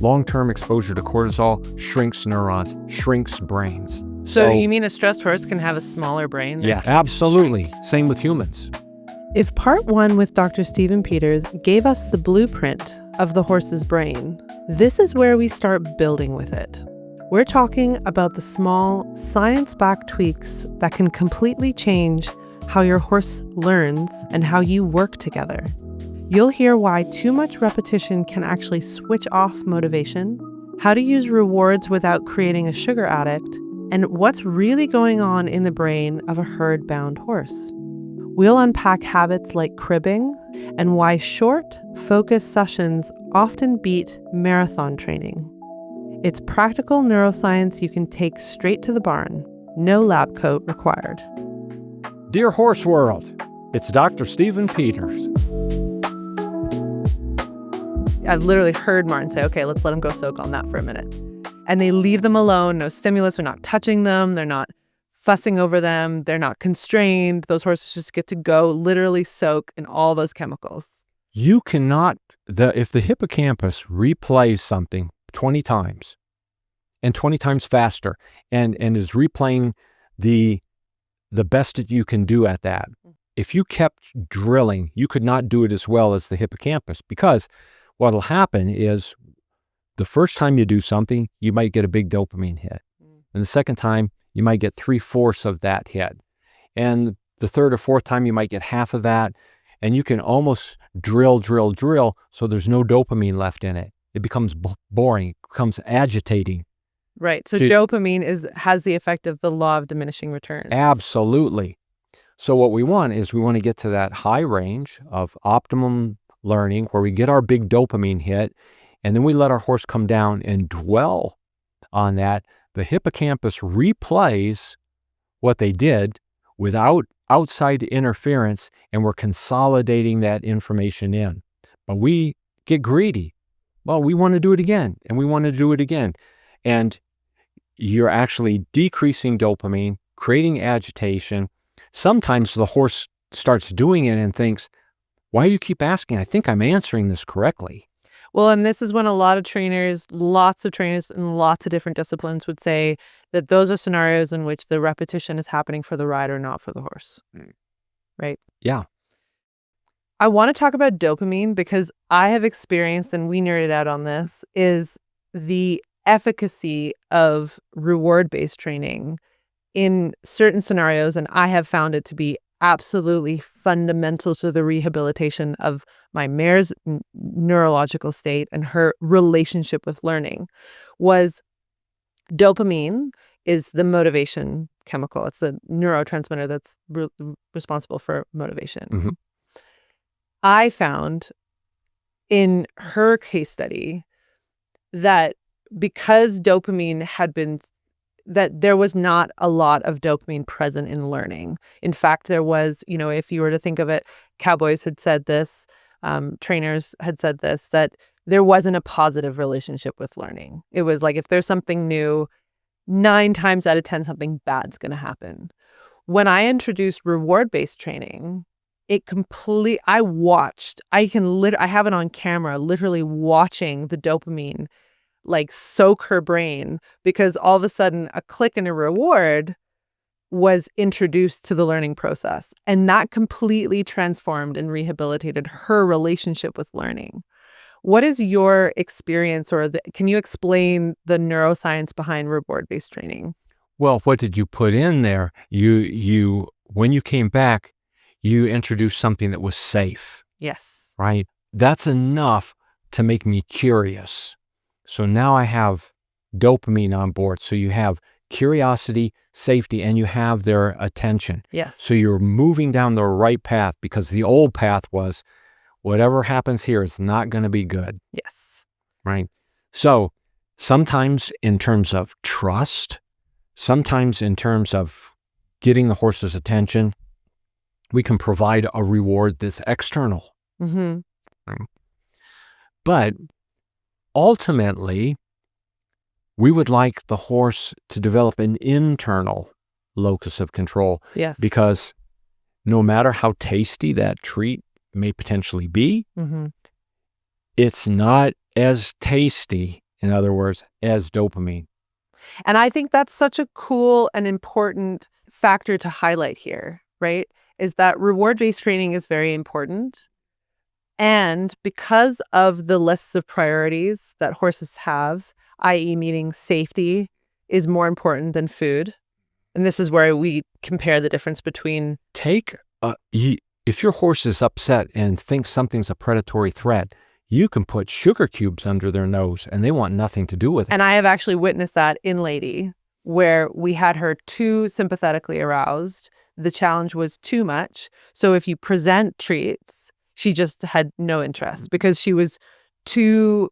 Long-term exposure to cortisol shrinks neurons, shrinks brains. So you mean a stressed horse can have a smaller brain? Yeah, absolutely. Same with humans. If part 1 with Dr. Stephen Peters gave us the blueprint of the horse's brain, this is where we start building with it. We're talking about the small, science-backed tweaks that can completely change how your horse learns and how you work together. You'll hear why too much repetition can actually switch off motivation, how to use rewards without creating a sugar addict, and what's really going on in the brain of a herd-bound horse. We'll unpack habits like cribbing and why short, focused sessions often beat marathon training. It's practical neuroscience you can take straight to the barn. No lab coat required. Dear Horse World, it's Dr. Stephen Peters. I've literally heard Martin say, okay, let's let them go soak on that for a minute. And they leave them alone, no stimulus, they're not touching them, they're not fussing over them, they're not constrained. Those horses just get to go literally soak in all those chemicals. You cannot, if the hippocampus replays something 20 times and 20 times faster and is replaying the best that you can do at that, if you kept drilling, you could not do it as well as the hippocampus, because what'll happen is the first time you do something, you might get a big dopamine hit. And the second time, you might get 3/4 of that hit. And the third or fourth time, you might get half of that. And you can almost drill, so there's no dopamine left in it. It becomes boring, it becomes agitating. Right. So dopamine has the effect of the law of diminishing returns. Absolutely. So what we want to get to that high range of optimum learning where we get our big dopamine hit, and then we let our horse come down and dwell on that. The hippocampus replays what they did without outside interference, and we're consolidating that information in. But we get greedy. Well, we want to do it again, and we want to do it again. And you're actually decreasing dopamine, creating agitation. Sometimes the horse starts doing it and thinks, why do you keep asking? I think I'm answering this correctly. Well, and this is when a lot of trainers, lots of trainers in lots of different disciplines would say that those are scenarios in which the repetition is happening for the rider, not for the horse. Right? Yeah. I want to talk about dopamine because I have experienced, and we nerded out on this, is the efficacy of reward-based training in certain scenarios, and I have found it to be absolutely fundamental to the rehabilitation of my mare's neurological state and her relationship with learning. Was dopamine is the motivation chemical. It's the neurotransmitter that's responsible for motivation. Mm-hmm. I found in her case study that because dopamine had been, that there was not a lot of dopamine present in learning. In fact, there was, if you were to think of it, cowboys had said this, trainers had said this, that there wasn't a positive relationship with learning. It was like, if there's something new, 9 times out of 10, something bad's going to happen. When I introduced reward-based training, I have it on camera, literally watching the dopamine like soak her brain, because all of a sudden a click and a reward was introduced to the learning process. And that completely transformed and rehabilitated her relationship with learning. What is your experience, or can you explain the neuroscience behind reward-based training? Well, what did you put in there? You when you came back, you introduced something that was safe. Yes. Right? That's enough to make me curious. So now I have dopamine on board. So you have curiosity, safety, and you have their attention. Yes. So you're moving down the right path, because the old path was whatever happens here is not going to be good. Yes. Right? So sometimes in terms of trust, sometimes in terms of getting the horse's attention, we can provide a reward that's external. Mm-hmm. Right? But ultimately, we would like the horse to develop an internal locus of control. Yes. Because no matter how tasty that treat may potentially be, mm-hmm. it's not as tasty in other words, as dopamine. And I think that's such a cool and important factor to highlight here, right? Is that reward-based training is very important. And because of the lists of priorities that horses have, i.e., meaning safety is more important than food. And this is where we compare the difference between. If your horse is upset and thinks something's a predatory threat, you can put sugar cubes under their nose and they want nothing to do with it. And I have actually witnessed that in Lady, where we had her too sympathetically aroused. The challenge was too much. So if you present treats, she just had no interest because she was too,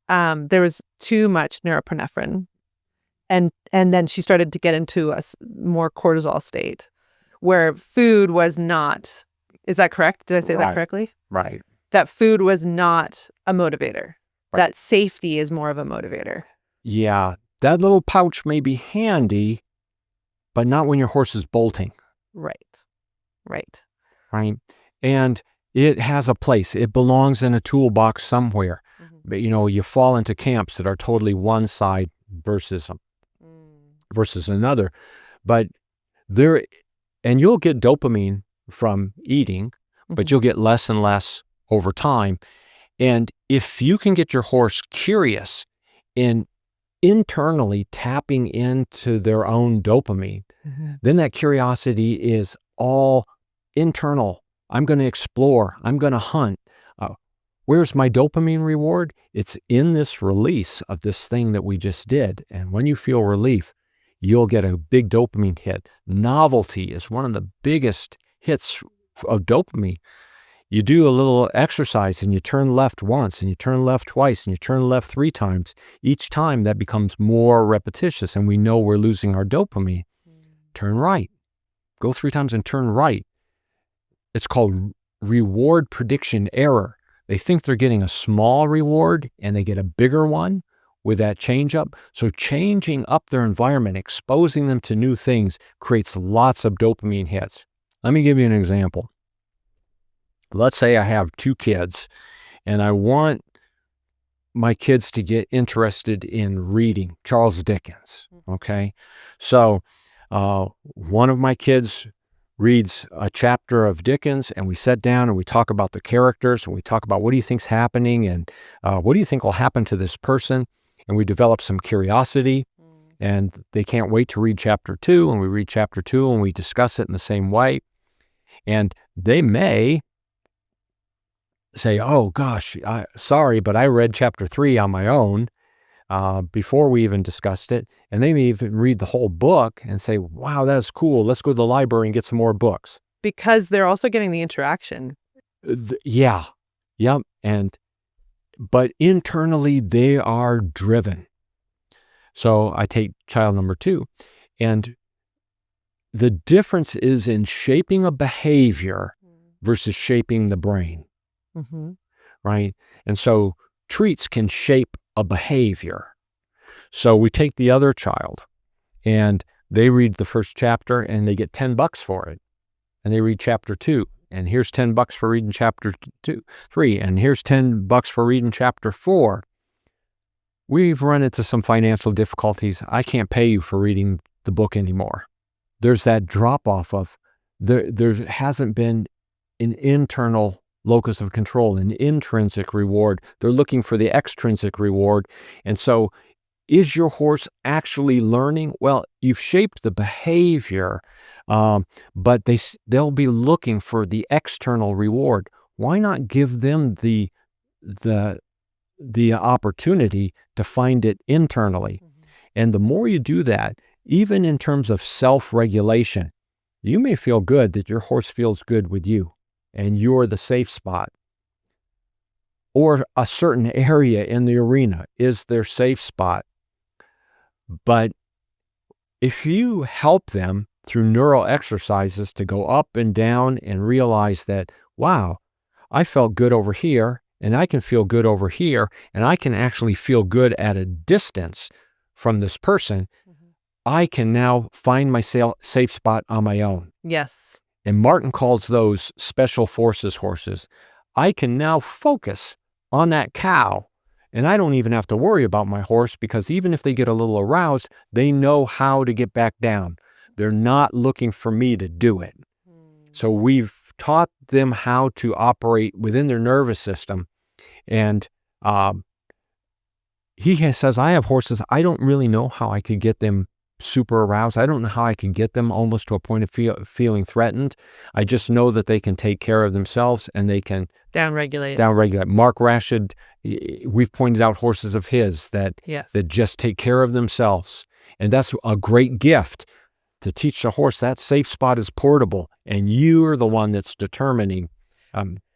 there was too much norepinephrine. And then she started to get into a more cortisol state where food was not. Is that correct? Did I say that correctly? Right. That food was not a motivator. Right. That safety is more of a motivator. Yeah. That little pouch may be handy, but not when your horse is bolting. Right. Right. Right. And it has a place. It belongs in a toolbox somewhere. Mm-hmm. But, you fall into camps that are totally one side versus another. But and you'll get dopamine from eating, but you'll get less and less over time. And if you can get your horse curious in internally tapping into their own dopamine, then that curiosity is all internal. I'm going to explore. I'm going to hunt. Where's my dopamine reward? It's in this release of this thing that we just did. And when you feel relief, you'll get a big dopamine hit. Novelty is one of the biggest hits of dopamine. You do a little exercise and you turn left once and you turn left twice and you turn left 3 times. Each time that becomes more repetitious and we know we're losing our dopamine. Turn right. Go 3 times and turn right. It's called reward prediction error. They think they're getting a small reward and they get a bigger one with that change up. So changing up their environment, exposing them to new things creates lots of dopamine hits. Let me give you an example. Let's say I have 2 kids and I want my kids to get interested in reading Charles Dickens. Okay. So one of my kids reads a chapter of Dickens and we sit down and we talk about the characters and we talk about what do you think's happening and what do you think will happen to this person, and we develop some curiosity and they can't wait to read chapter 2, and we read chapter 2 and we discuss it in the same way, and they may say, oh gosh, sorry, but I read chapter 3 on my own before we even discussed it. And they may even read the whole book and say, wow, that's cool. Let's go to the library and get some more books. Because they're also getting the interaction. Yeah. Yep. But internally they are driven. So I take child number 2, and the difference is in shaping a behavior versus shaping the brain. Right? And so treats can shape a behavior. So we take the other child and they read the first chapter and they get $10 for it. And they read chapter 2, and here's $10 for reading chapter 3, and here's $10 for reading chapter 4. We've run into some financial difficulties. I can't pay you for reading the book anymore. There's that drop off of there hasn't been an internal locus of control, an intrinsic reward. They're looking for the extrinsic reward. And so is your horse actually learning? Well, you've shaped the behavior, but they'll be looking for the external reward. Why not give them the opportunity to find it internally? And the more you do that, even in terms of self-regulation, you may feel good that your horse feels good with you and you're the safe spot. Or a certain area in the arena is their safe spot. But if you help them through neural exercises to go up and down and realize that, wow, I felt good over here and I can feel good over here, and I can actually feel good at a distance from this person, I can now find my safe spot on my own. Yes. And Martin calls those special forces horses. I can now focus on that cow And I don't even have to worry about my horse, because even if they get a little aroused, they know how to get back down. They're not looking for me to do it. So we've taught them how to operate within their nervous system. And says, I have horses, I don't really know how I could get them super aroused. I don't know how I can get them almost to a point of feeling threatened. I just know that they can take care of themselves and they can downregulate. Mark Rashid, we've pointed out horses of his that just take care of themselves. And that's a great gift, to teach the horse that safe spot is portable, and you're the one that's determining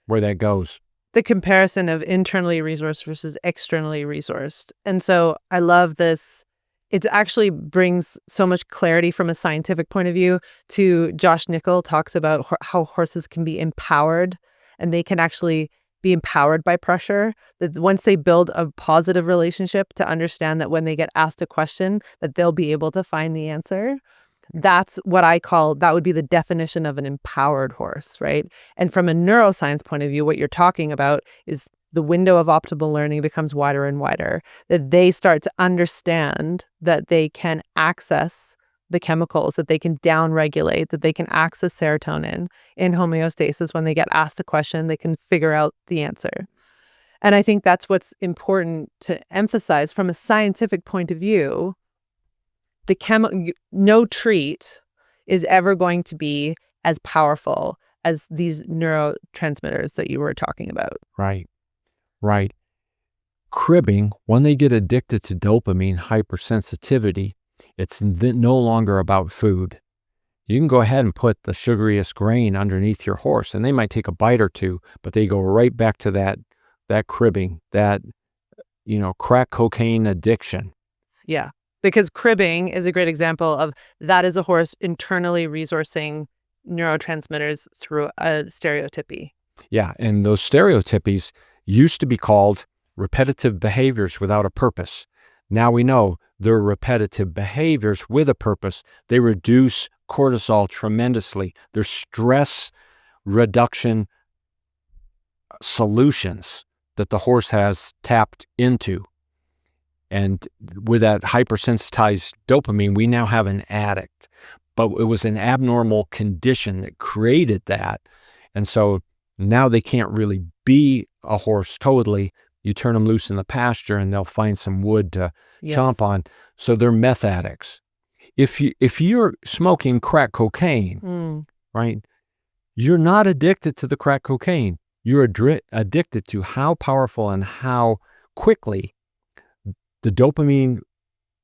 where that goes. The comparison of internally resourced versus externally resourced. And so I love this. It actually brings so much clarity from a scientific point of view. To Josh Nickel talks about how horses can be empowered, and they can actually be empowered by pressure. That once they build a positive relationship, to understand that when they get asked a question, that they'll be able to find the answer. That's what I call, that would be the definition of an empowered horse, right? And from a neuroscience point of view, what you're talking about is the window of optimal learning becomes wider and wider, that they start to understand that they can access the chemicals, that they can downregulate, that they can access serotonin in homeostasis. When they get asked a question, they can figure out the answer. And I think that's what's important to emphasize from a scientific point of view. No treat is ever going to be as powerful as these neurotransmitters that you were talking about. Right. Cribbing, when they get addicted to dopamine hypersensitivity, it's no longer about food. You can go ahead and put the sugariest grain underneath your horse, and they might take a bite or two, but they go right back to that cribbing, that crack cocaine addiction. Yeah. Because cribbing is a great example of that is a horse internally resourcing neurotransmitters through a stereotypy. Yeah, and those stereotypies used to be called repetitive behaviors without a purpose. Now we know they're repetitive behaviors with a purpose. They reduce cortisol tremendously. They're stress reduction solutions that the horse has tapped into. And with that hypersensitized dopamine, we now have an addict. But it was an abnormal condition that created that. And so now they can't really be a horse totally. You turn them loose in the pasture and they'll find some wood to chomp on. So they're meth addicts. If you're smoking crack cocaine, right, you're not addicted to the crack cocaine. You're addicted to how powerful and how quickly the dopamine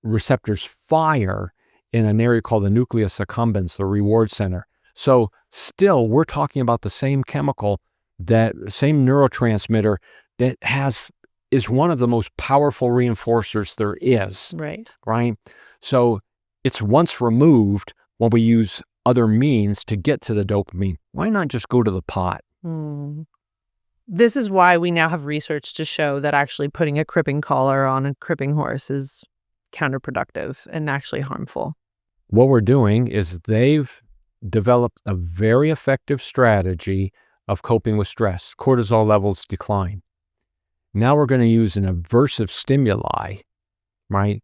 receptors fire in an area called the nucleus accumbens, the reward center. So still, we're talking about the same chemical, that same neurotransmitter that is one of the most powerful reinforcers there is. Right. So it's once removed when we use other means to get to the dopamine. Why not just go to the pot? This is why we now have research to show that actually putting a cribbing collar on a cribbing horse is counterproductive and actually harmful. What we're doing is they've developed a very effective strategy of coping with stress. Cortisol levels decline. Now we're going to use an aversive stimuli, right?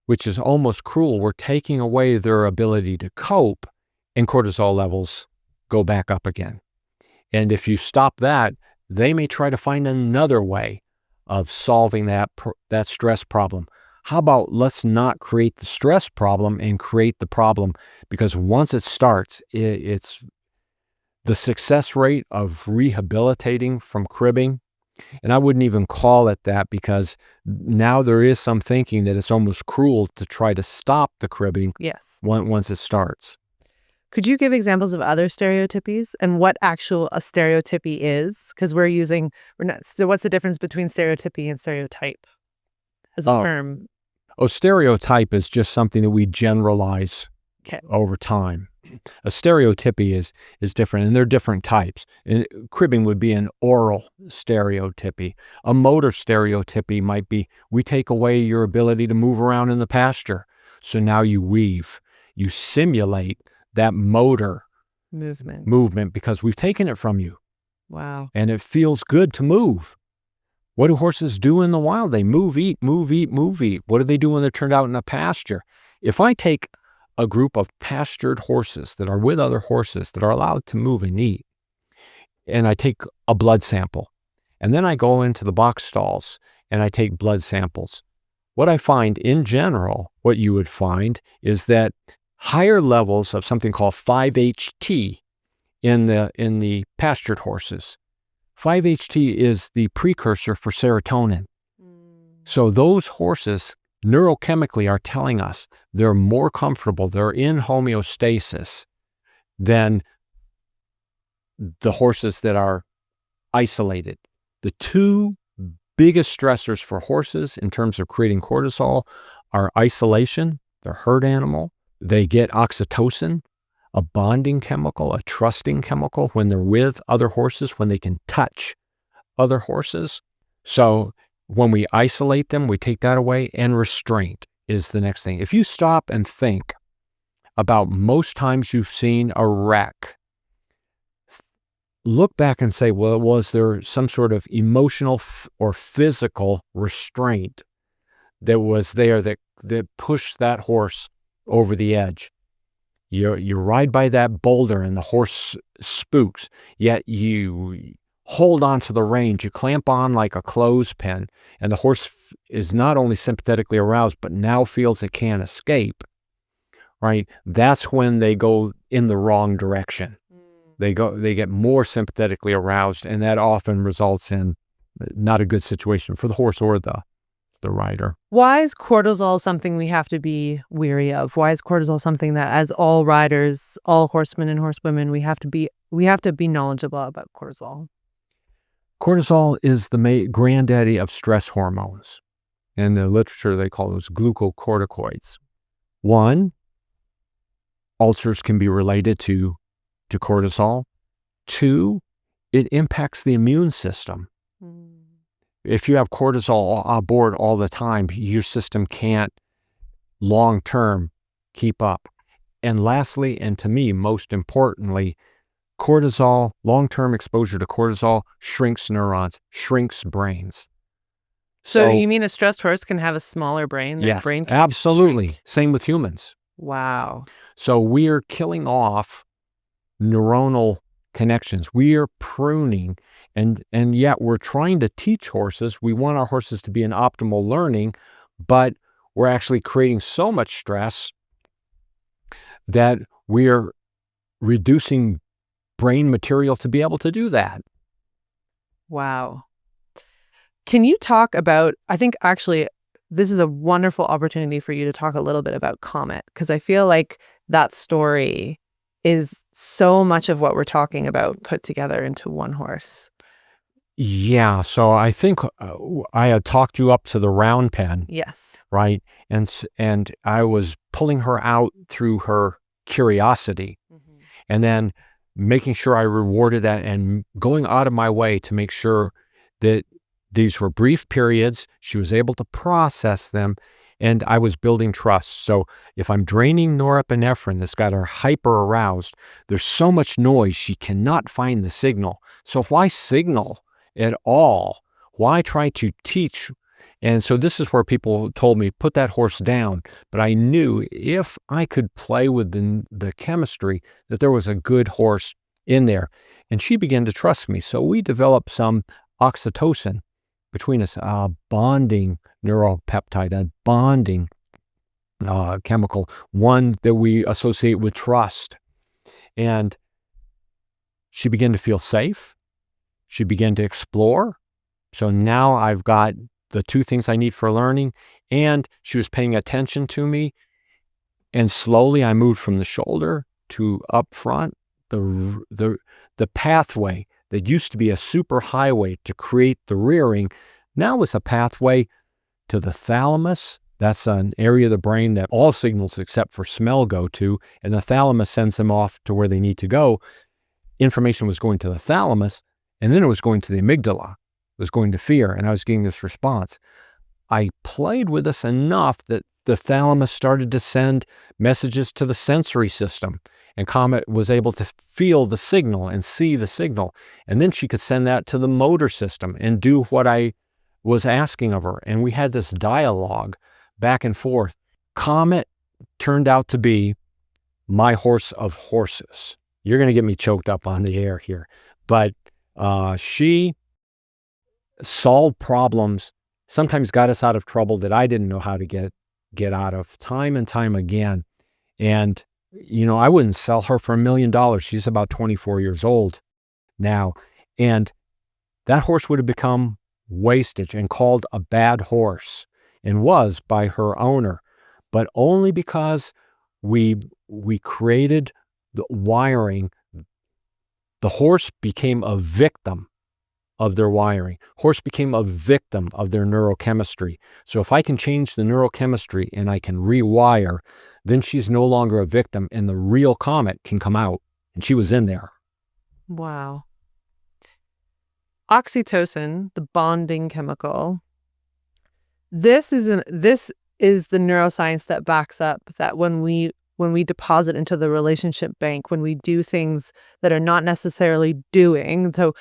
Which is almost cruel. We're taking away their ability to cope, and cortisol levels go back up again. And if you stop that, they may try to find another way of solving that stress problem. How about let's not create the stress problem and create the problem? Because once it starts, it's the success rate of rehabilitating from cribbing. And I wouldn't even call it that, because now there is some thinking that it's almost cruel to try to stop the cribbing once it starts. Could you give examples of other stereotypies and what actual a stereotypy is? Because so what's the difference between stereotypy and stereotype as a term? Stereotype is just something that we generalize over time. A stereotypy is different, and there are different types. And cribbing would be an oral stereotypy. A motor stereotypy might be, we take away your ability to move around in the pasture. So now you weave. You simulate that motor movement because we've taken it from you. Wow. And it feels good to move. What do horses do in the wild? They move, eat, move, eat, move, eat. What do they do when they're turned out in a pasture? If I take a group of pastured horses that are with other horses that are allowed to move and eat, and I take a blood sample, and then I go into the box stalls and I take blood samples, what I find in general, what you would find is that higher levels of something called 5-HT in the pastured horses. 5-HT is the precursor for serotonin. So those horses neurochemically are telling us they're more comfortable, they're in homeostasis than the horses that are isolated. The two biggest stressors for horses in terms of creating cortisol are isolation, they're herd animal, they get oxytocin, a bonding chemical, a trusting chemical when they're with other horses, when they can touch other horses. So when we isolate them, we take that away, and restraint is the next thing. If you stop and think about most times you've seen a wreck, look back and say, well, was there some sort of emotional or physical restraint that was there that pushed that horse over the edge? You ride by that boulder and the horse spooks, yet you hold on to the reins, you clamp on like a clothespin, and the horse is not only sympathetically aroused, but now feels it can't escape, right? That's when they go in the wrong direction. They get more sympathetically aroused, and that often results in not a good situation for the horse or the rider. Why is cortisol something we have to be weary of? Why is cortisol something that, as all riders, all horsemen and horsewomen, we have to be knowledgeable about cortisol? Cortisol is the granddaddy of stress hormones. In the literature, they call those glucocorticoids. One, ulcers can be related to cortisol. Two, it impacts the immune system. If you have cortisol aboard all the time, your system can't long-term keep up. And lastly, and to me, most importantly, cortisol, long-term exposure to cortisol shrinks neurons, shrinks brains. So you mean a stressed horse can have a smaller brain? Yes, brain can absolutely. shrink? Same with humans. Wow. So we're killing off neuronal connections. We are pruning, and yet we're trying to teach horses. We want our horses to be in optimal learning, but we're actually creating so much stress that we're reducing brain material to be able to do that. Wow. Can you talk about, I think actually this is a wonderful opportunity for you to talk a little bit about Comet, because I feel like that story is so much of what we're talking about put together into one horse. Yeah, so I think I had talked you up to the round pen. Yes. Right? And I was pulling her out through her curiosity, and then making sure I rewarded that and going out of my way to make sure that these were brief periods. She was able to process them, and I was building trust. So if I'm draining norepinephrine that's got her hyper aroused, there's so much noise she cannot find the signal. So why signal at all? Why try to teach? And so this is where people told me, put that horse down. But I knew if I could play with the chemistry, that there was a good horse in there. And she began to trust me. So we developed some oxytocin between us, a bonding neuropeptide, a bonding chemical, one that we associate with trust. And she began to feel safe. She began to explore. So now I've got the two things I need for learning, and she was paying attention to me. And slowly I moved from the shoulder to up front. The pathway that used to be a super highway to create the rearing now is a pathway to the thalamus. That's an area of the brain that all signals except for smell go to, and the thalamus sends them off to where they need to go. Information was going to the thalamus, and then it was going to the amygdala. It was going to fear, and I was getting this response. I played with this enough that the thalamus started to send messages to the sensory system, and Comet was able to feel the signal and see the signal. And then she could send that to the motor system and do what I was asking of her, and we had this dialogue back and forth. Comet turned out to be my horse of horses. You're going to get me choked up on the air here. But she solved problems, sometimes got us out of trouble that I didn't know how to get out of, time and time again. And, I wouldn't sell her for $1 million. She's about 24 years old now. And that horse would have become wastage and called a bad horse, and was by her owner, but only because we created the wiring. The horse became a victim of their wiring. Horse became a victim of their neurochemistry. So if I can change the neurochemistry and I can rewire, then she's no longer a victim, and the real Comet can come out. And she was in there. Wow. Oxytocin, the bonding chemical. This is the neuroscience that backs up that when we deposit into the relationship bank, when we do things that are not necessarily doing. So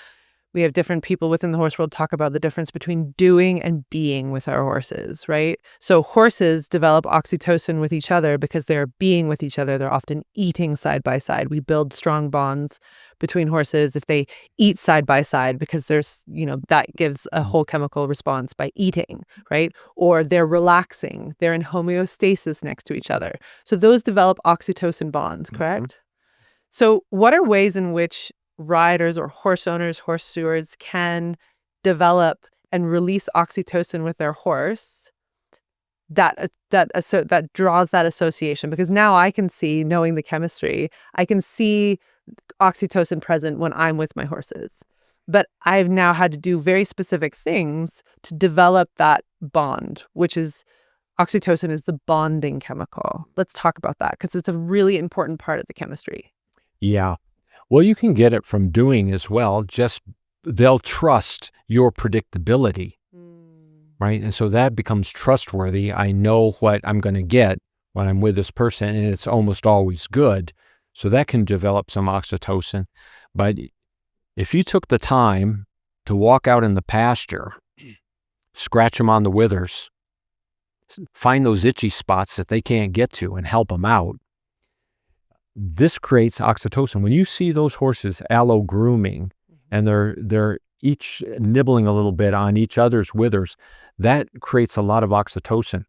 we have different people within the horse world talk about the difference between doing and being with our horses, right? So horses develop oxytocin with each other because they're being with each other. They're often eating side by side. We build strong bonds between horses if they eat side by side, because there's, that gives a whole chemical response by eating, right? Or they're relaxing. They're in homeostasis next to each other. So those develop oxytocin bonds, correct? So what are ways in which riders or horse owners, horse stewards can develop and release oxytocin with their horse that draws that association? Because now I can see, knowing the chemistry, I can see oxytocin present when I'm with my horses. But I've now had to do very specific things to develop that bond, which is oxytocin is the bonding chemical. Let's talk about that, because it's a really important part of the chemistry. Yeah. Well, you can get it from doing as well. Just they'll trust your predictability, right? And so that becomes trustworthy. I know what I'm going to get when I'm with this person, and it's almost always good. So that can develop some oxytocin. But if you took the time to walk out in the pasture, scratch them on the withers, find those itchy spots that they can't get to and help them out, this creates oxytocin. When you see those horses allo grooming and they're each nibbling a little bit on each other's withers, that creates a lot of oxytocin.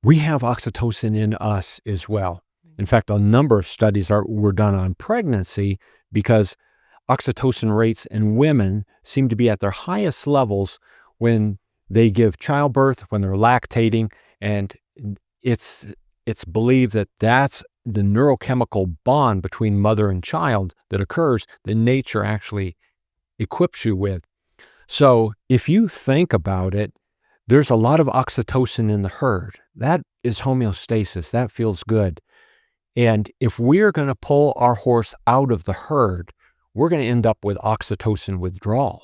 We have oxytocin in us as well. In fact, a number of studies were done on pregnancy, because oxytocin rates in women seem to be at their highest levels when they give childbirth, when they're lactating, and it's believed that that's the neurochemical bond between mother and child that occurs that nature actually equips you with. So if you think about it, there's a lot of oxytocin in the herd. That is homeostasis. That feels good. And if we're going to pull our horse out of the herd, we're going to end up with oxytocin withdrawal.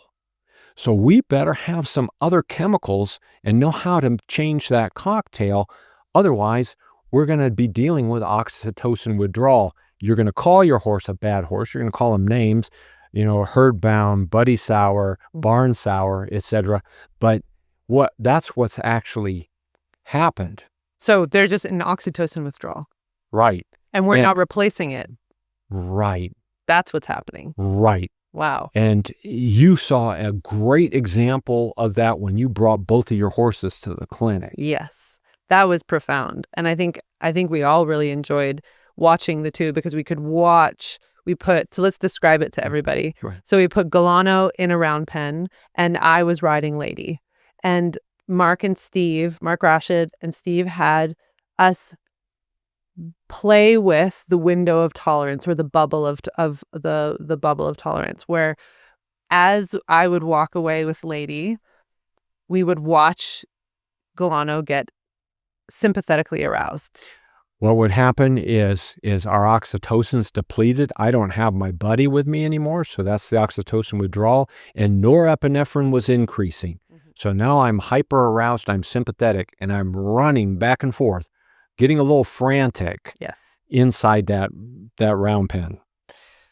So we better have some other chemicals and know how to change that cocktail. Otherwise, we're going to be dealing with oxytocin withdrawal. You're going to call your horse a bad horse. You're going to call him names, herd bound, buddy sour, barn sour, etc. But that's what's actually happened. So they're just in oxytocin withdrawal. Right. And we're not replacing it. Right. That's what's happening. Right. Wow. And you saw a great example of that when you brought both of your horses to the clinic. Yes. That was profound. And I think we all really enjoyed watching the two, because we could watch, so let's describe it to everybody. Right. So we put Galano in a round pen, and I was riding Lady. And Mark Rashid and Steve had us play with the window of tolerance, or the bubble of the bubble of tolerance, where as I would walk away with Lady, we would watch Galano get sympathetically aroused. What would happen is our oxytocin's depleted. I don't have my buddy with me anymore, so that's the oxytocin withdrawal, and norepinephrine was increasing. So now I'm hyper aroused, I'm sympathetic, and I'm running back and forth, getting a little frantic. Yes. Inside that round pen.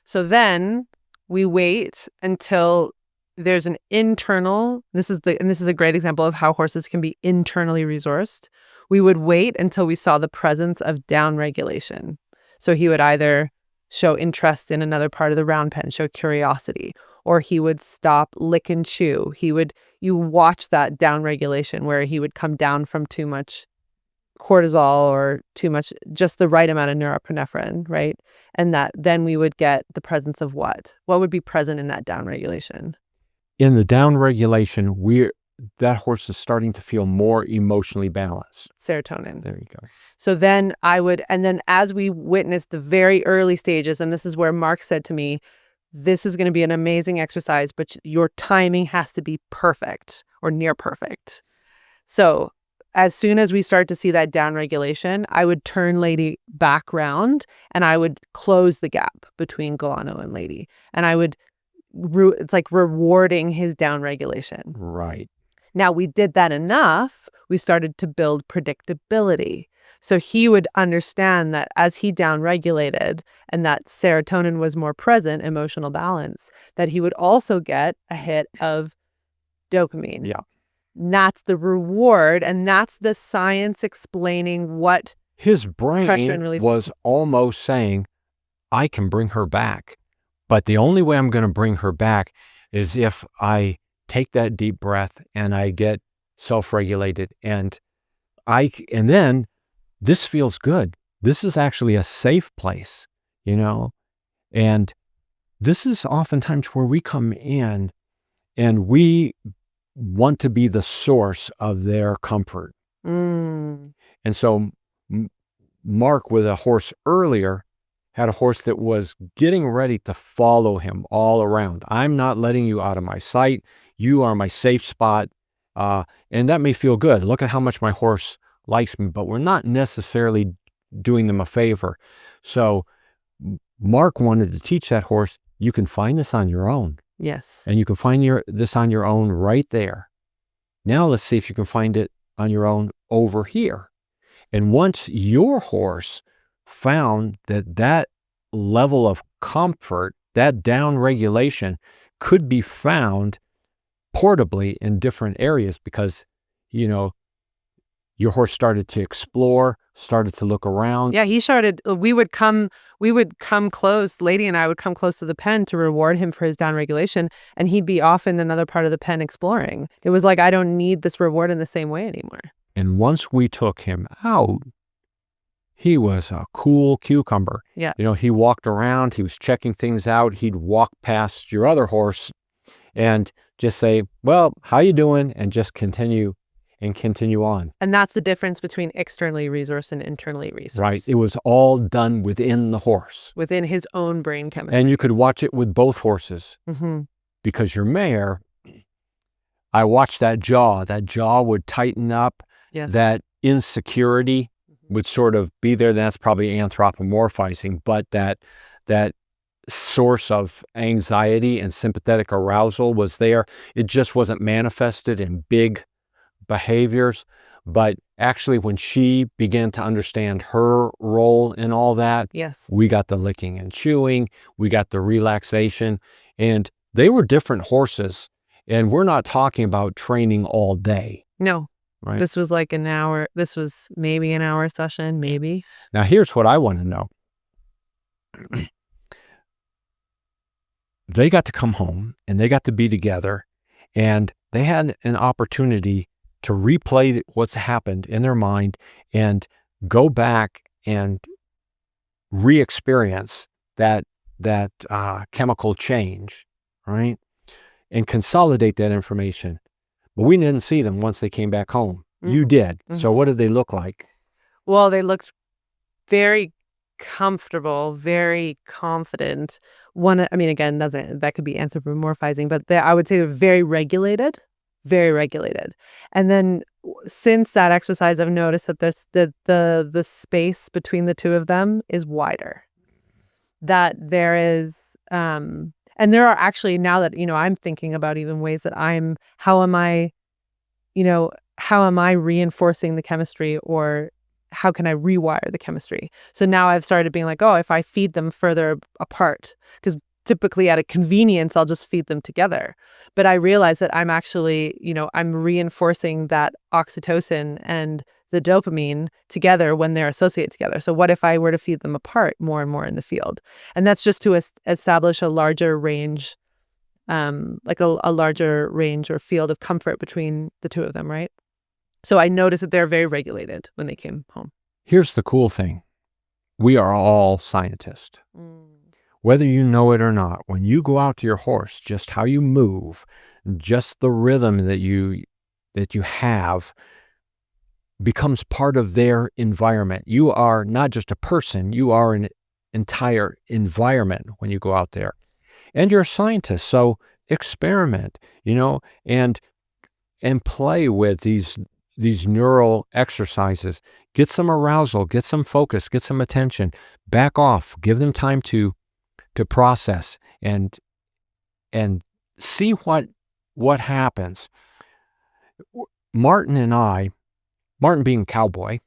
So then we wait until there's an internal, this is a great example of how horses can be internally resourced. We would wait until we saw the presence of downregulation. So he would either show interest in another part of the round pen, show curiosity, or he would stop, lick and chew. You watch that downregulation where he would come down from too much cortisol or too much, just the right amount of norepinephrine, right? And that then we would get the presence of what? What would be present in that downregulation? In the downregulation, that horse is starting to feel more emotionally balanced. Serotonin. There you go. So then and then as we witnessed the very early stages, and this is where Mark said to me, this is going to be an amazing exercise, but your timing has to be perfect or near perfect. So as soon as we start to see that downregulation, I would turn Lady back round and I would close the gap between Galano and Lady. And I would, it's like rewarding his downregulation. Right. Now we did that enough, we started to build predictability. So he would understand that as he downregulated and that serotonin was more present, emotional balance, that he would also get a hit of dopamine. Yeah. And that's the reward, and that's the science explaining what his pressure and brain release was almost saying, I can bring her back. But the only way I'm going to bring her back is if I take that deep breath and I get self-regulated and then this feels good. This is actually a safe place, and this is oftentimes where we come in and we want to be the source of their comfort. Mm. And so Mark with a horse earlier had a horse that was getting ready to follow him all around. I'm not letting you out of my sight. You are my safe spot. And that may feel good. Look at how much my horse likes me, but we're not necessarily doing them a favor. So Mark wanted to teach that horse, you can find this on your own. Yes. And you can find this on your own right there. Now let's see if you can find it on your own over here. And once your horse found that level of comfort, that down regulation could be found portably in different areas because, your horse started to explore, started to look around. Yeah, he started, we would come close, Lady and I would come close to the pen to reward him for his downregulation, and he'd be off in another part of the pen exploring. It was like, I don't need this reward in the same way anymore. And once we took him out, he was a cool cucumber. Yeah. He walked around, he was checking things out. He'd walk past your other horse and just say, well, how you doing? And just continue on. And that's the difference between externally resourced and internally resourced. Right. It was all done within the horse. Within his own brain chemistry. And you could watch it with both horses. Mm-hmm. Because your mare, I watched that jaw would tighten up. Yes. That insecurity would sort of be there. That's probably anthropomorphizing, but that source of anxiety and sympathetic arousal was there. It just wasn't manifested in big behaviors, but actually when she began to understand her role in all that, yes, we got the licking and chewing, we got the relaxation, and they were different horses. And we're not talking about training all day. No. Right. This was like an hour. This was maybe an hour session, maybe. Now, here's what I want to know. They got to come home and they got to be together and they had an opportunity to replay what's happened in their mind and go back and re-experience that chemical change, right? And consolidate that information. But we didn't see them once they came back home. Mm-hmm. You did. Mm-hmm. So what did they look like? Well, they looked very comfortable, very confident. Again, that could be anthropomorphizing, but I would say they're very regulated. And then since that exercise, I've noticed that the space between the two of them is wider. That there is, and there are actually, now that, I'm thinking about even ways that how am I reinforcing the chemistry, or how can I rewire the chemistry? So now I've started being like, if I feed them further apart, because typically out of convenience, I'll just feed them together. But I realize that I'm actually, I'm reinforcing that oxytocin and the dopamine together when they're associated together. So what if I were to feed them apart more and more in the field? And that's just to establish a larger range, like a larger range or field of comfort between the two of them, right? So I noticed that they're very regulated when they came home. Here's the cool thing. We are all scientists. Whether you know it or not, when you go out to your horse, just how you move, just the rhythm that you have becomes part of their environment. You are not just a person, you are an entire environment when you go out there. And you're a scientist, so experiment, and play with these neural exercises. Get some arousal, get some focus, get some attention, back off, give them time to process and see what happens. Martin being a cowboy,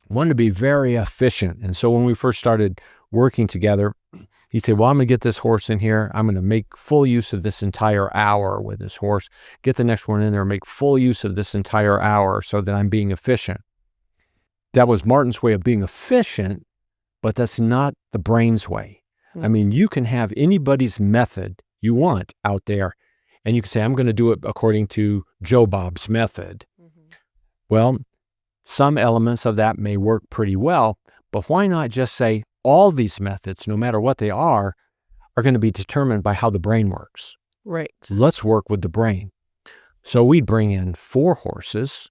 wanted to be very efficient. And so when we first started working together, he said, well, I'm going to get this horse in here. I'm going to make full use of this entire hour with this horse. Get the next one in there, make full use of this entire hour so that I'm being efficient. That was Martin's way of being efficient, but that's not the brain's way. I mean, you can have anybody's method you want out there, and you can say, I'm going to do it according to Joe Bob's method. Well, some elements of that may work pretty well, but why not just say all these methods, no matter what they are going to be determined by how the brain works. Right. Let's work with the brain. So we'd bring in 4 horses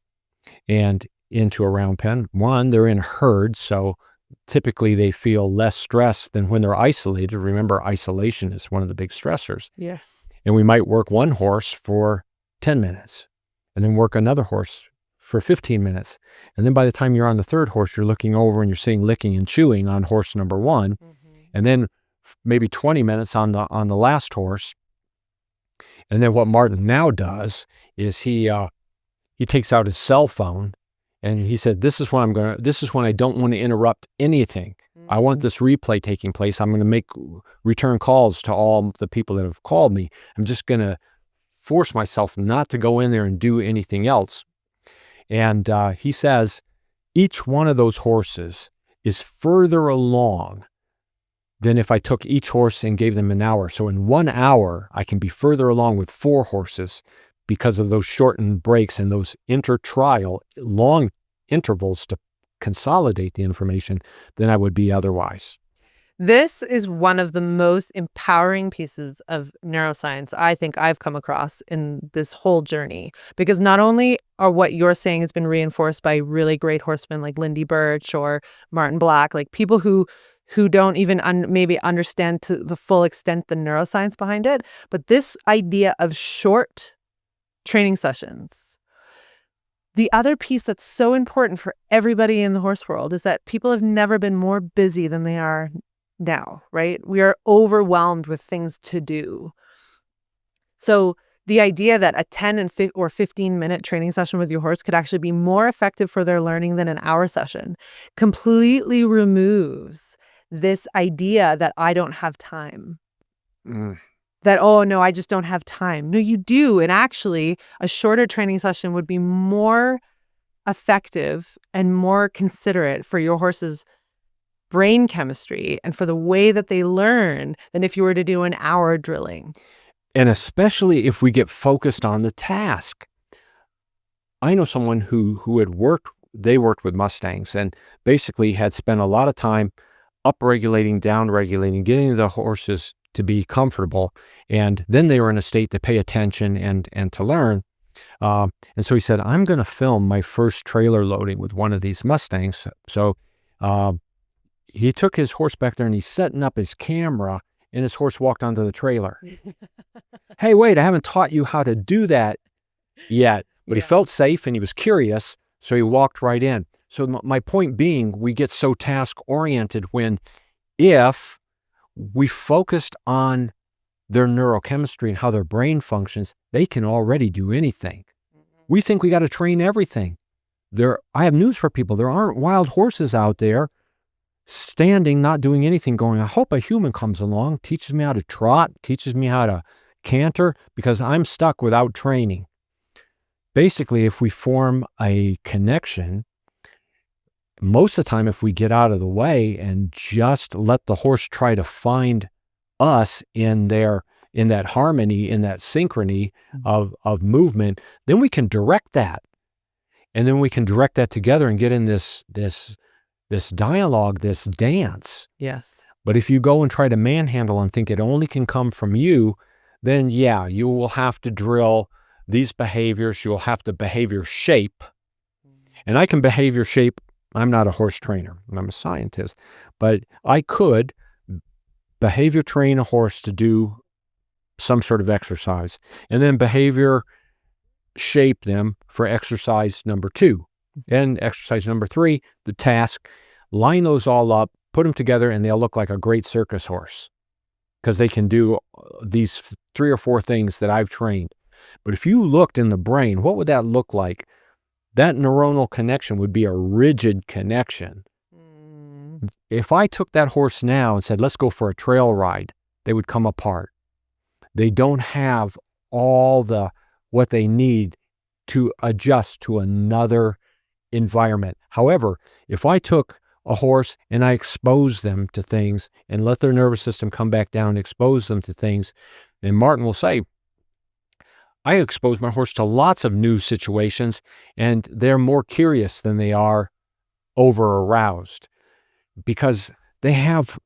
and into a round pen. One, they're in a herd, so typically they feel less stress than when they're isolated. Remember, isolation is one of the big stressors. Yes. And we might work one horse for 10 minutes and then work another horse for 15 minutes. And then by the time you're on the third horse, you're looking over and you're seeing licking and chewing on horse number 1. And then maybe 20 minutes on the last horse. And then what Martin now does is he takes out his cell phone and he said, this is when I don't want to interrupt anything. I want this replay taking place. I'm going to make return calls to all the people that have called me. I'm just going to force myself not to go in there and do anything else. And he says each one of those horses is further along than if I took each horse and gave them an hour. So in 1 hour, I can be further along with 4 horses because of those shortened breaks and those inter-trial long intervals to consolidate the information than I would be otherwise. This is one of the most empowering pieces of neuroscience I think I've come across in this whole journey, because not only are what you're saying has been reinforced by really great horsemen like Lindy Birch or Martin Black, like people who don't even maybe understand to the full extent the neuroscience behind it, but this idea of short training sessions. The other piece that's so important for everybody in the horse world is that people have never been more busy than they are now, right? We are overwhelmed with things to do. So the idea that a 10 or 15-minute training session with your horse could actually be more effective for their learning than an hour session completely removes this idea that I don't have time. That, oh, no, I just don't have time. No, you do. And actually, a shorter training session would be more effective and more considerate for your horse's brain chemistry and for the way that they learn than if you were to do an hour drilling. And especially if we get focused on the task. I know someone who worked with Mustangs and basically had spent a lot of time upregulating, downregulating, getting the horses to be comfortable. And then they were in a state to pay attention and to learn. And so he said, I'm going to film my first trailer loading with one of these Mustangs. So he took his horse back there and he's setting up his camera, and his horse walked onto the trailer. Hey, wait, I haven't taught you how to do that yet. But he felt safe and he was curious, so he walked right in. So my point being, we get so task-oriented when if we focused on their neurochemistry and how their brain functions, they can already do anything. We think we got to train everything. I have news for people. There aren't wild horses out there standing, not doing anything, going, I hope a human comes along, teaches me how to trot, teaches me how to canter, because I'm stuck without training. Basically, if we form a connection, most of the time, if we get out of the way and just let the horse try to find us in that harmony, in that synchrony of movement, then we can direct that. And then we can direct that together and get in this dialogue, this dance. Yes. But if you go and try to manhandle and think it only can come from you, then yeah, you will have to drill these behaviors. You will have to behavior shape. And I can behavior shape. I'm not a horse trainer. I'm a scientist. But I could behavior train a horse to do some sort of exercise, and then behavior shape them for exercise number 2 and exercise number 3, the task, line those all up, put them together, and they'll look like a great circus horse because they can do these 3 or 4 things that I've trained. But if you looked in the brain, what would that look like? That neuronal connection would be a rigid connection. If I took that horse now and said, let's go for a trail ride, they would come apart. They don't have all what they need to adjust to another environment. However, if I took a horse and I exposed them to things and let their nervous system come back down and expose them to things, then Martin will say, I expose my horse to lots of new situations, and they're more curious than they are over aroused because they have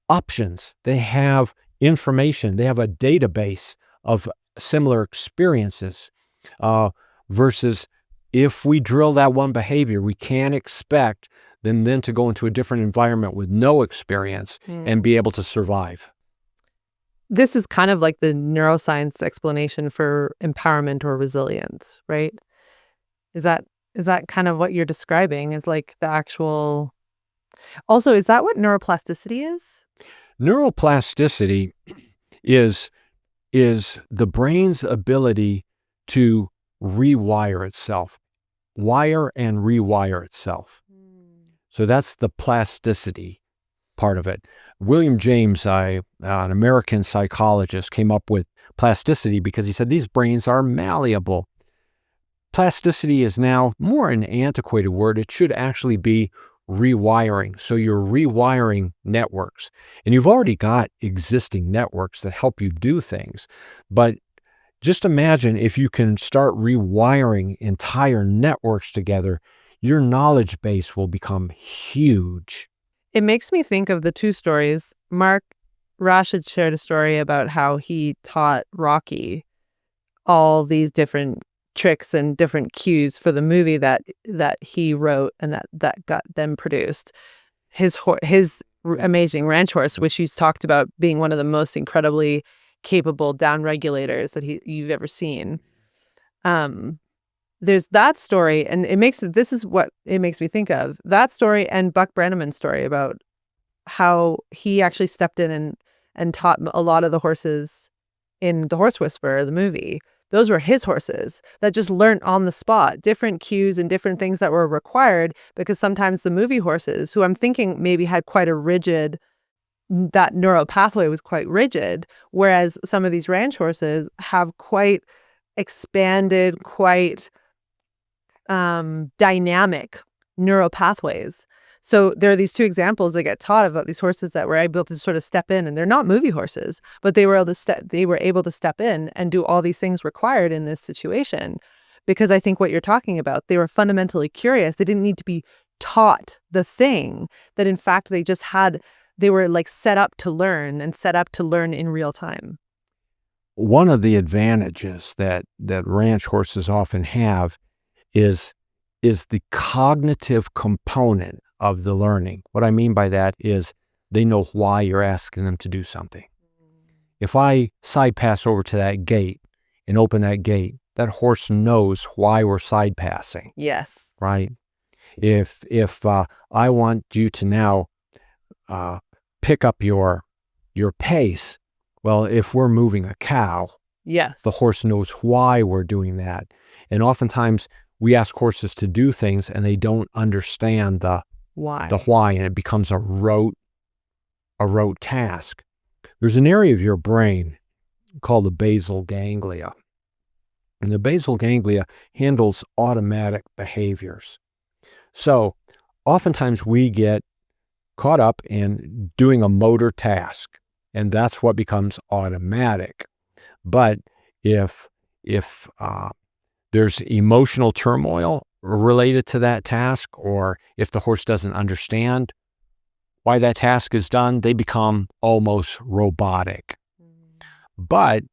options, they have information, they have a database of similar experiences, versus if we drill that one behavior, we can't expect them then to go into a different environment with no experience and be able to survive. This is kind of like the neuroscience explanation for empowerment or resilience, right? Is that kind of what you're describing? Is like the actual... Also, is that what neuroplasticity is? Neuroplasticity is the brain's ability to rewire itself, wire and rewire itself. So that's the plasticity part of it. William James, an American psychologist, came up with plasticity because he said these brains are malleable. Plasticity is now more an antiquated word. It should actually be rewiring. So you're rewiring networks. And you've already got existing networks that help you do things. But just imagine if you can start rewiring entire networks together, your knowledge base will become huge. It makes me think of the 2 stories. Mark Rashid shared a story about how he taught Rocky all these different tricks and different cues for the movie that he wrote and that got them produced. His amazing ranch horse, which he's talked about being one of the most incredibly capable down regulators that you've ever seen. There's that story, and this is what it makes me think of. That story and Buck Brenneman's story about how he actually stepped in and taught a lot of the horses in The Horse Whisperer, the movie. Those were his horses that just learned on the spot, different cues and different things that were required, because sometimes the movie horses, who I'm thinking maybe had quite a rigid, that neuropathway was quite rigid, whereas some of these ranch horses have quite expanded, quite dynamic neuropathways. So there are these 2 examples that get taught about these horses that were able to sort of step in, and they're not movie horses, but they were able to step in and do all these things required in this situation. Because I think what you're talking about, they were fundamentally curious. They didn't need to be taught the thing that in fact they were like set up to learn and set up to learn in real time. One of the advantages that ranch horses often have is the cognitive component of the learning. What I mean by that is they know why you're asking them to do something. If I side pass over to that gate and open that gate, that horse knows why we're side passing. Yes. Right? If I want you to now pick up your pace, well, if we're moving a cow, Yes. the horse knows why we're doing that. And oftentimes we ask horses to do things and they don't understand the Why? the why, and it becomes a rote task. There's an area of your brain called the basal ganglia. And the basal ganglia handles automatic behaviors. So oftentimes we get caught up in doing a motor task, and that's what becomes automatic. But if there's emotional turmoil related to that task, or if the horse doesn't understand why that task is done, they become almost robotic. But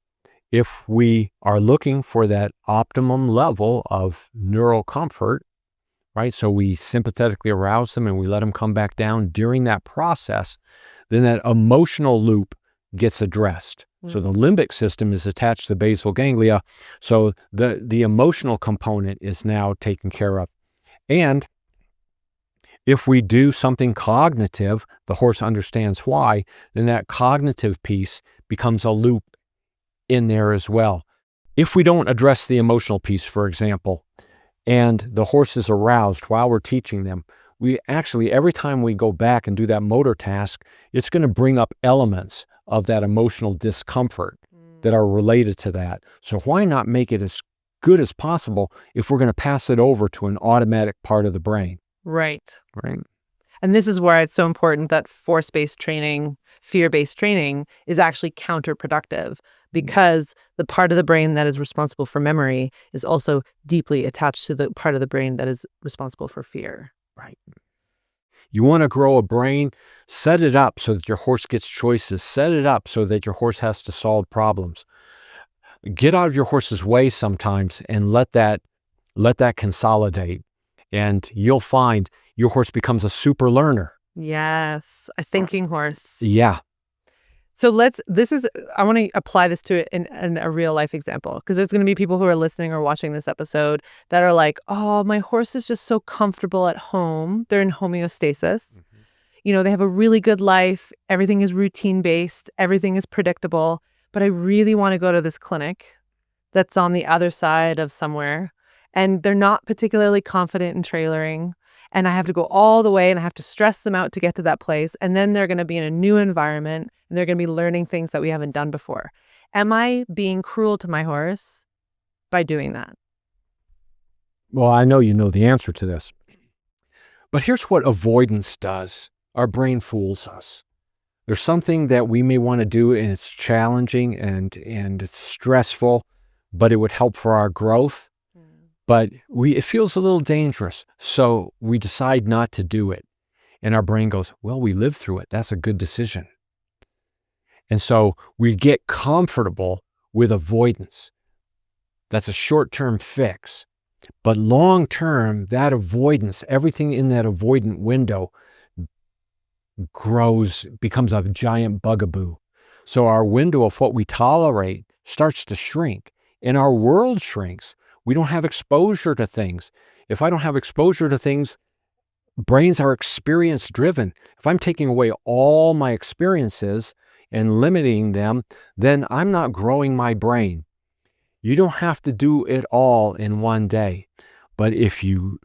if we are looking for that optimum level of neural comfort, right, so we sympathetically arouse them and we let them come back down during that process, then that emotional loop gets addressed. So the limbic system is attached to the basal ganglia, so the emotional component is now taken care of. And if we do something cognitive, the horse understands why, then that cognitive piece becomes a loop in there as well. If we don't address the emotional piece, for example, and the horse is aroused while we're teaching them, we actually, every time we go back and do that motor task, it's going to bring up elements of that emotional discomfort that are related to that. So why not make it as good as possible if we're going to pass it over to an automatic part of the brain? Right. Right. And this is where it's so important that force-based training, fear-based training is actually counterproductive, because the part of the brain that is responsible for memory is also deeply attached to the part of the brain that is responsible for fear. Right. You want to grow a brain, set it up so that your horse gets choices. Set it up so that your horse has to solve problems. Get out of your horse's way sometimes and let that consolidate. And you'll find your horse becomes a super learner. Yes, a thinking horse. Yeah. So I want to apply this to it in a real life example, because there's going to be people who are listening or watching this episode that are like, oh, my horse is just so comfortable at home. They're in homeostasis. You know, they have a really good life. Everything is routine based. Everything is predictable. But I really want to go to this clinic that's on the other side of somewhere, and they're not particularly confident in trailering. And I have to go all the way and I have to stress them out to get to that place. And then they're going to be in a new environment and they're going to be learning things that we haven't done before. Am I being cruel to my horse by doing that? Well, I know you know the answer to this. But here's what avoidance does. Our brain fools us. There's something that we may want to do and it's challenging and it's stressful, but it would help for our growth. But it feels a little dangerous, so we decide not to do it. And our brain goes, well, we lived through it. That's a good decision. And so we get comfortable with avoidance. That's a short-term fix. But long-term, that avoidance, everything in that avoidant window becomes a giant bugaboo. So our window of what we tolerate starts to shrink, and our world shrinks. We don't have exposure to things. If I don't have exposure to things, brains are experience driven. If I'm taking away all my experiences and limiting them, then I'm not growing my brain. You don't have to do it all in one day. But if you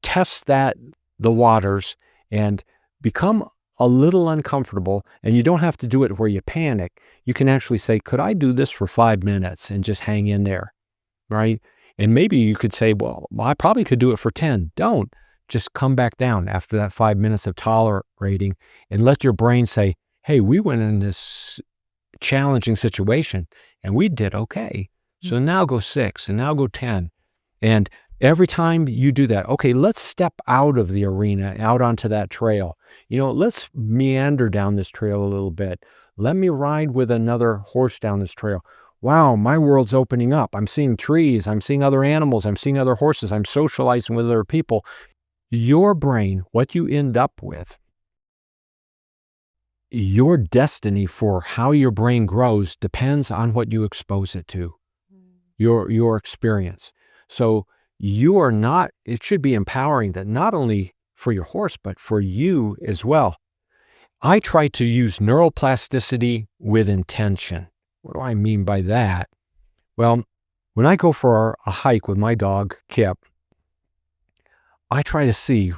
test the waters and become a little uncomfortable, and you don't have to do it where you panic, you can actually say, could I do this for 5 minutes and just hang in there? Right? And maybe you could say, well, I probably could do it for 10. Don't. Just come back down after that 5 minutes of tolerating and let your brain say, hey, we went in this challenging situation and we did okay. So now go 6 and now go 10. And every time you do that, okay, let's step out of the arena, out onto that trail. Let's meander down this trail a little bit. Let me ride with another horse down this trail. Wow, my world's opening up. I'm seeing trees. I'm seeing other animals. I'm seeing other horses. I'm socializing with other people. Your brain, what you end up with, your destiny for how your brain grows depends on what you expose it to, your experience. So it should be empowering that not only for your horse, but for you as well. I try to use neuroplasticity with intention. What do I mean by that? Well, when I go for a hike with my dog, Kip, I try to see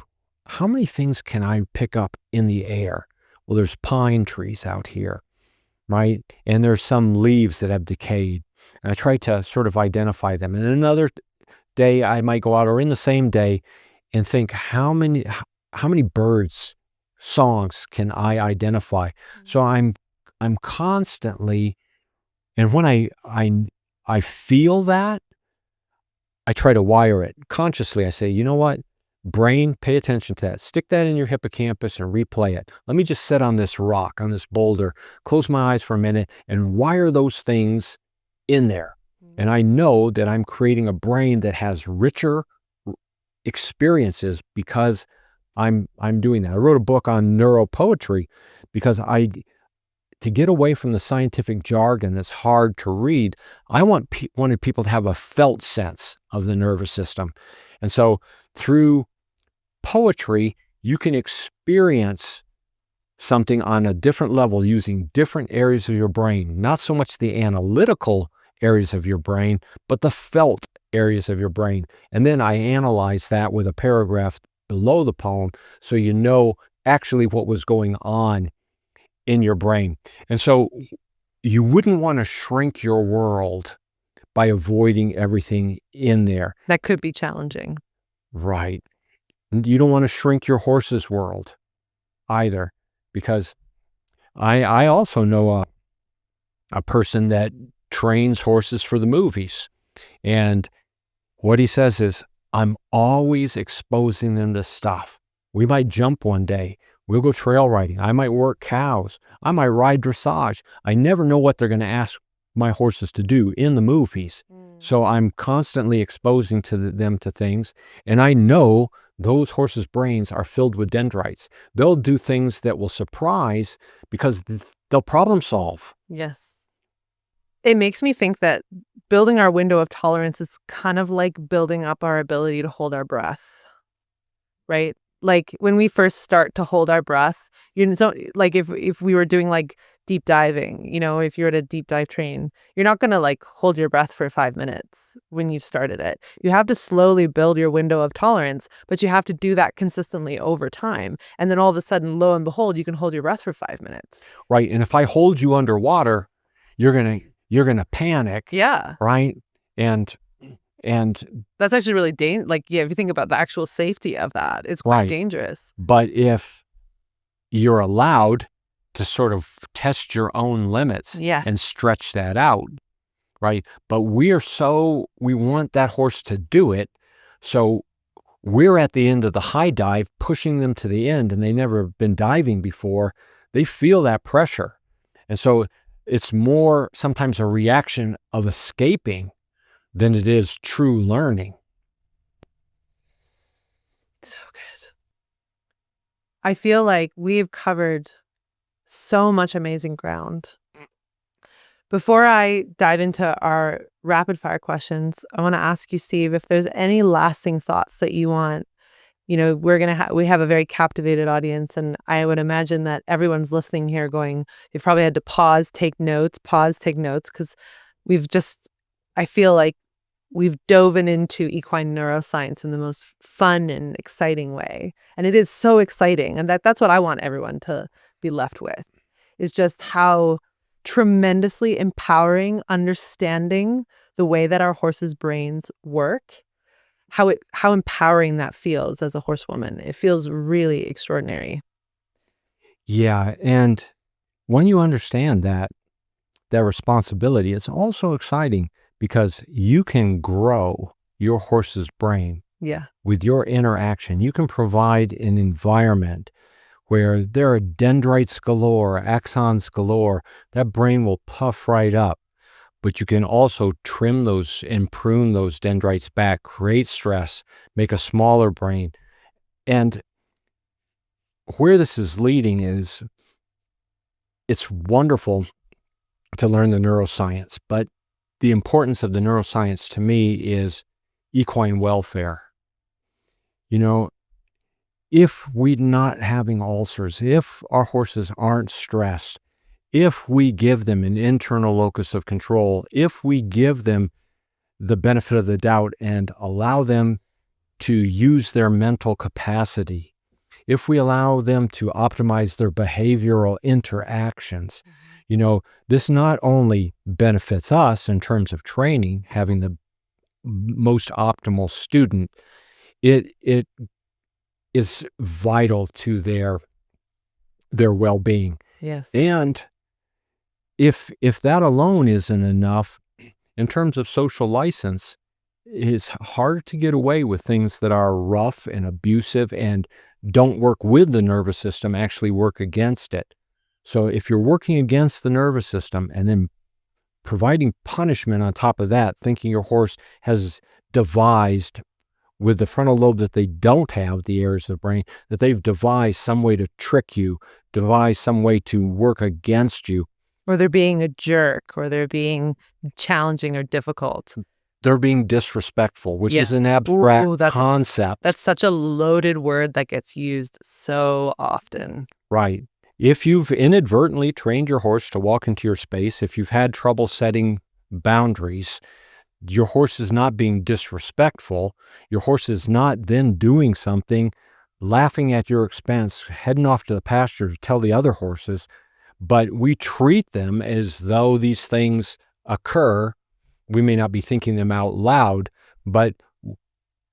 how many things can I pick up in the air? Well, there's pine trees out here, right? And there's some leaves that have decayed. And I try to sort of identify them. And another day I might go out, or in the same day, and think how many birds songs can I identify? So I'm constantly, and when I feel that, I try to wire it consciously. I say, you know what? Brain, pay attention to that. Stick that in your hippocampus and replay it. Let me just sit on this rock, on this boulder, close my eyes for a minute and wire those things in there. And I know that I'm creating a brain that has richer experiences because I'm doing that. I wrote a book on neuropoetry because to get away from the scientific jargon that's hard to read, I wanted people to have a felt sense of the nervous system. And so through poetry, you can experience something on a different level using different areas of your brain, not so much the analytical areas of your brain, but the felt areas of your brain. And then I analyze that with a paragraph below the poem so you know actually what was going on in your brain. And so you wouldn't want to shrink your world by avoiding everything in there. That could be challenging. Right. And you don't want to shrink your horse's world either, because I also know a person that trains horses for the movies. And what he says is, I'm always exposing them to stuff. We might jump one day. We'll go trail riding. I might work cows. I might ride dressage. I never know what they're going to ask my horses to do in the movies. So I'm constantly exposing them to things. And I know those horses' brains are filled with dendrites. They'll do things that will surprise because they'll problem solve. Yes. It makes me think that building our window of tolerance is kind of like building up our ability to hold our breath, right? Like when we first start to hold our breath, like if we were doing like deep diving, if you're at a deep dive train, you're not going to like hold your breath for 5 minutes when you've started it. You have to slowly build your window of tolerance, but you have to do that consistently over time. And then all of a sudden, lo and behold, you can hold your breath for 5 minutes. Right. And if I hold you underwater, you're going to panic. Yeah. Right. And that's actually really dangerous. Like, yeah, if you think about the actual safety of that, it's quite dangerous. But if you're allowed to sort of test your own limits and stretch that out, right? But we want that horse to do it. So we're at the end of the high dive, pushing them to the end, and they never have been diving before. They feel that pressure. And so it's more sometimes a reaction of escaping than it is true learning. So good. I feel like we've covered so much amazing ground. Before I dive into our rapid fire questions, I want to ask you, Steve, if there's any lasting thoughts that you want. We have a very captivated audience, and I would imagine that everyone's listening here going, they've probably had to pause, take notes, because I feel like we've dove into equine neuroscience in the most fun and exciting way. And it is so exciting. And that's what I want everyone to be left with, is just how tremendously empowering understanding the way that our horses' brains work, how empowering that feels as a horsewoman. It feels really extraordinary. Yeah. And when you understand that responsibility, it's also exciting because you can grow your horse's brain with your interaction. You can provide an environment where there are dendrites galore, axons galore. That brain will puff right up. But you can also trim those and prune those dendrites back, create stress, make a smaller brain. And where this is leading is, it's wonderful to learn the neuroscience, but the importance of the neuroscience to me is equine welfare. If we're not having ulcers, if our horses aren't stressed, if we give them an internal locus of control, if we give them the benefit of the doubt and allow them to use their mental capacity, if we allow them to optimize their behavioral interactions, this not only benefits us in terms of training, having the most optimal student, it is vital to their well-being. Yes. And if that alone isn't enough, in terms of social license, it's hard to get away with things that are rough and abusive and don't work with the nervous system, actually work against it. So if you're working against the nervous system and then providing punishment on top of that, thinking your horse has devised with the frontal lobe that they don't have, the areas of the brain, that they've devised some way to trick you, devise some way to work against you. Or they're being a jerk, or they're being challenging or difficult. They're being disrespectful, which Yeah. is an abstract Ooh, that's- concept. That's such a loaded word that gets used so often. Right. If you've inadvertently trained your horse to walk into your space, if you've had trouble setting boundaries, your horse is not being disrespectful. Your horse is not then doing something, laughing at your expense, heading off to the pasture to tell the other horses. But we treat them as though these things occur. We may not be thinking them out loud, but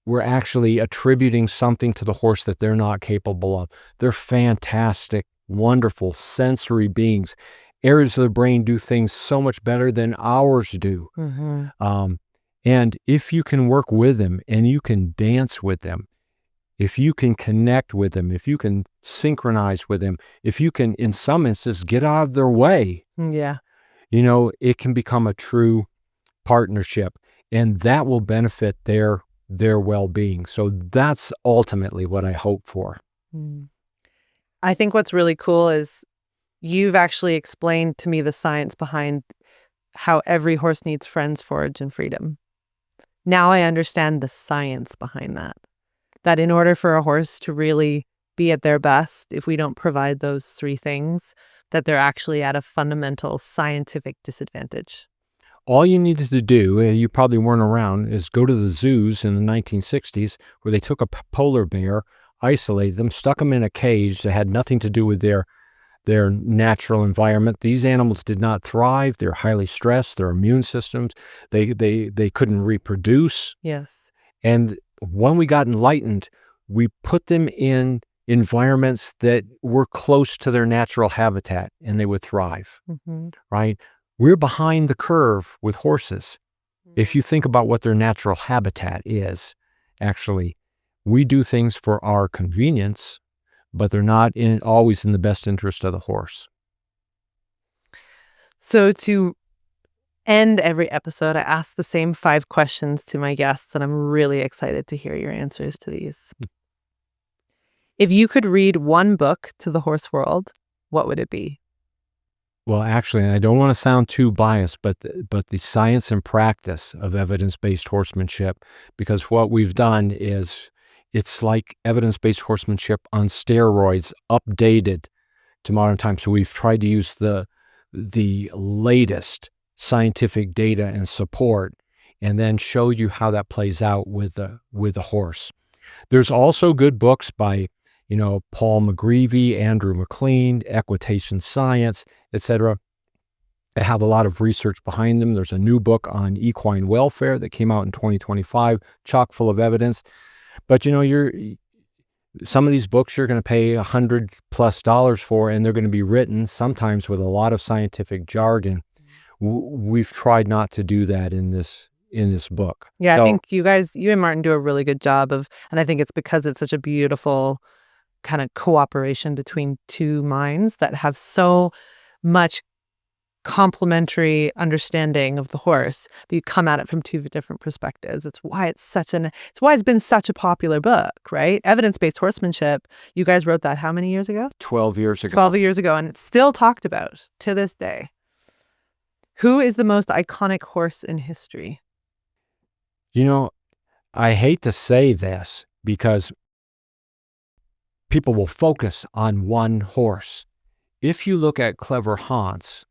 we're actually attributing something to the horse that they're not capable of. They're fantastic, wonderful, sensory beings. Areas of the brain do things so much better than ours do. Mm-hmm. And if you can work with them and you can dance with them, if you can connect with them, if you can synchronize with them, if you can, in some instances, get out of their way, Yeah. it can become a true partnership, and that will benefit their well-being. So that's ultimately what I hope for. I think what's really cool is you've actually explained to me the science behind how every horse needs friends, forage, and freedom. Now I understand the science behind that. That in order for a horse to really be at their best, if we don't provide those three things, that they're actually at a fundamental scientific disadvantage. All you needed to do, you probably weren't around, is go to the zoos in the 1960s where they took a polar bear, isolated them, stuck them in a cage that had nothing to do with their natural environment. These animals did not thrive. They're highly stressed. Their immune systems, they couldn't reproduce. Yes. And when we got enlightened, we put them in environments that were close to their natural habitat and they would thrive, right? We're behind the curve with horses. If you think about what their natural habitat is, actually, we do things for our convenience, but they're not always in the best interest of the horse. So to end every episode, I ask the same 5 questions to my guests, and I'm really excited to hear your answers to these. If you could read one book to the horse world, what would it be? Well, actually, and I don't want to sound too biased, but the science and practice of evidence-based horsemanship, because what we've done is it's like evidence-based horsemanship on steroids, updated to modern times. So we've tried to use the latest scientific data and support, and then show you how that plays out with the horse. There's also good books by Paul McGreevy, Andrew McLean, Equitation Science, etc. They have a lot of research behind them. There's a new book on equine welfare that came out in 2025, chock full of evidence. But some of these books you're going to pay $100+ for, and they're going to be written sometimes with a lot of scientific jargon. We've tried not to do that in this book. Yeah, So, I think you and Martin do a really good job of, and I think it's because it's such a beautiful kind of cooperation between two minds that have so much complementary understanding of the horse, but you come at it from two different perspectives. It's why it's been such a popular book, right? Evidence-based horsemanship. You guys wrote that how many years ago? 12 years ago. 12 years ago, and it's still talked about to this day. Who is the most iconic horse in history? I hate to say this because people will focus on one horse. If you look at Clever Hans,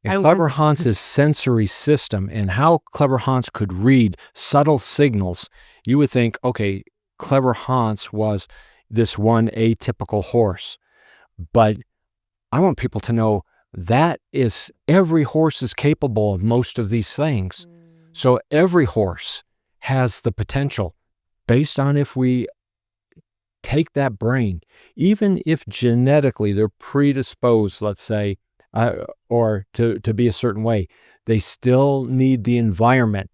and Clever Hans's sensory system and how Clever Hans could read subtle signals, you would think, okay, Clever Hans was, this one atypical horse. But I want people to know that every horse is capable of most of these things. So every horse has the potential based on if we take that brain, even if genetically they're predisposed, let's say, or to be a certain way, they still need the environment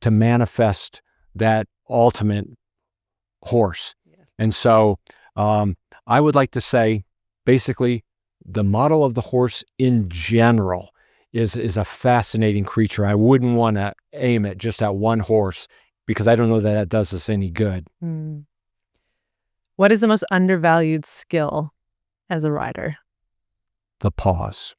to manifest that ultimate horse. And so I would like to say, basically, the model of the horse in general is a fascinating creature. I wouldn't want to aim it just at one horse because I don't know that does us any good. What is the most undervalued skill as a rider? The pause.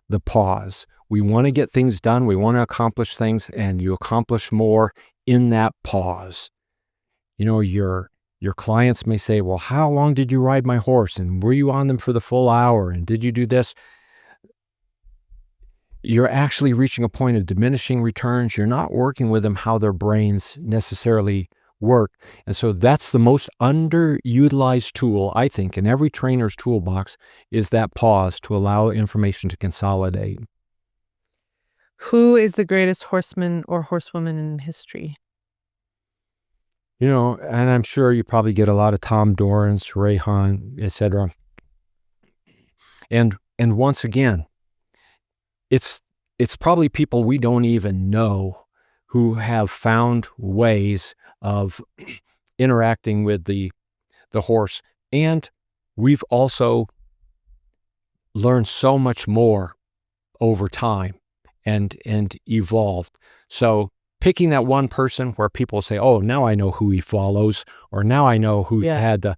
The pause. We want to get things done. We want to accomplish things, and you accomplish more in that pause. Your clients may say, well, how long did you ride my horse? And were you on them for the full hour? And did you do this? You're actually reaching a point of diminishing returns. You're not working with them how their brains necessarily work. And so that's the most underutilized tool, I think, in every trainer's toolbox is that pause to allow information to consolidate. Who is the greatest horseman or horsewoman in history? And I'm sure you probably get a lot of Tom Dorrance, Ray Hunt, etc. And once again, it's probably people we don't even know who have found ways of interacting with the horse. And we've also learned so much more over time and evolved. So picking that one person where people say, oh, now I know who he follows, or now I know who had the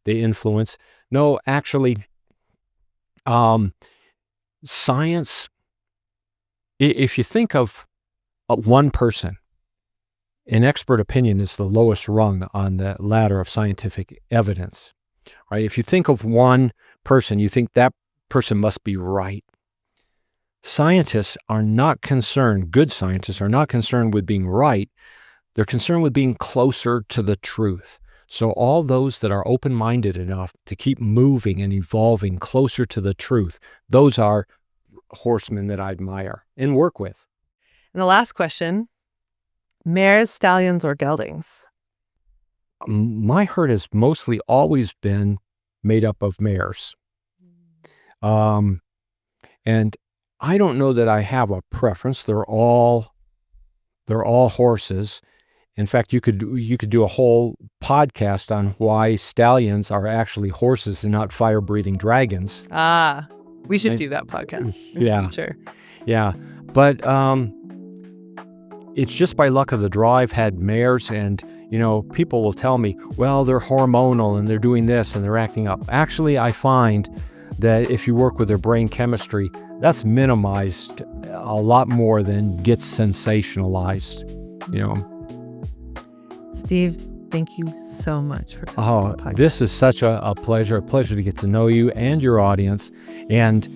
influence. No, actually, science, if you think of one person, an expert opinion is the lowest rung on the ladder of scientific evidence, right? If you think of one person, you think that person must be right. Scientists are not concerned, good scientists are not concerned with being right. They're concerned with being closer to the truth. So all those that are open-minded enough to keep moving and evolving closer to the truth, those are horsemen that I admire and work with. And the last question, mares, stallions, or geldings? My herd has mostly always been made up of mares. And I don't know that I have a preference. They're all horses. In fact, you could do a whole podcast on why stallions are actually horses and not fire-breathing dragons. We should do that podcast. Yeah. Sure. Yeah. But it's just by luck of the draw I've had mares, and people will tell me, well, they're hormonal and they're doing this and they're acting up. Actually, I find that if you work with their brain chemistry, that's minimized a lot more than gets sensationalized. Steve, thank you so much for coming on the podcast. This is such a pleasure to get to know you and your audience. And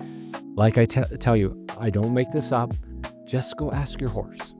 like I tell you, I don't make this up. Just go ask your horse.